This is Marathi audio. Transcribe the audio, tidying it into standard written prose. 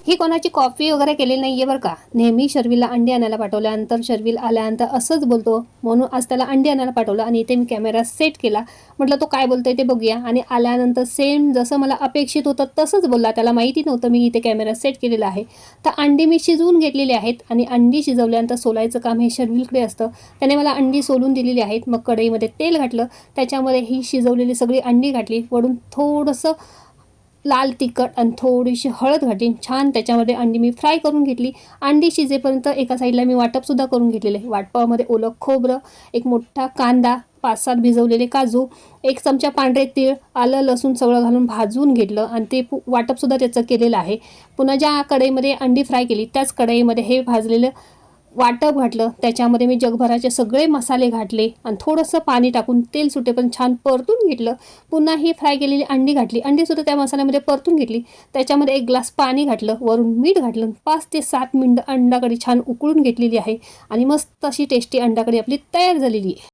ही कोणाची कॉफी वगैरे केलेली नाही आहे बरं का. नेहमी शर्विलला अंडी आणायला पाठवल्यानंतर शर्विल आल्यानंतर असंच बोलतो, म्हणून आज त्याला अंडी आणायला पाठवलं आणि इथे मी कॅमेरा सेट केला. म्हटलं तो काय बोलतोय ते बघूया. आणि आल्यानंतर सेम जसं मला अपेक्षित होतं तसंच बोलला. त्याला माहिती नव्हतं मी इथे कॅमेरा सेट केलेला आहे. तर अंडी मी शिजवून घेतलेली आहेत आणि अंडी शिजवल्यानंतर सोलायचं काम हे शर्विलकडे असतं. त्याने मला अंडी सोलून दिलेली आहेत. मग कढईमध्ये तेल घातलं, त्याच्यामध्ये ही शिजवलेली सगळी अंडी घातली, वरून थोडंसं लाल तिखट आणि थोडीशी हळद घातली. छान त्याच्यामध्ये अंडी मी फ्राय करून घेतली. अंडी शिजेपर्यंत एका साईडला मी वाटपसुद्धा करून घेतलेले. वाटपामध्ये ओलं खोबरं, एक मोठा कांदा, 5-7 भिजवलेले काजू, 1 चमचा पांढरे तीळ, आलं लसूण सगळं घालून भाजून घेतलं आणि ते वाटपसुद्धा त्याचं केलेलं आहे. पुन्हा ज्या कढईमध्ये अंडी फ्राय केली त्याच कढईमध्ये हे भाजलेलं वाटप घातलं. त्याच्यामध्ये मी जगभराचे सगळे मसाले घातले आणि थोडंसं पाणी टाकून तेल सुटेपर्यंत छान परतून घेतलं. पुन्हा ही फ्राय केलेली अंडी घातली. अंडीसुद्धा त्या मसाल्यामध्ये परतून घेतली. त्याच्यामध्ये 1 ग्लास पाणी घातलं, वरून मीठ घातलं. 5 ते 7 मिनिटं अंडाकढी छान उकळून घेतलेली आहे आणि मस्त अशी टेस्टी अंडाकढी आपली तयार झालेली आहे.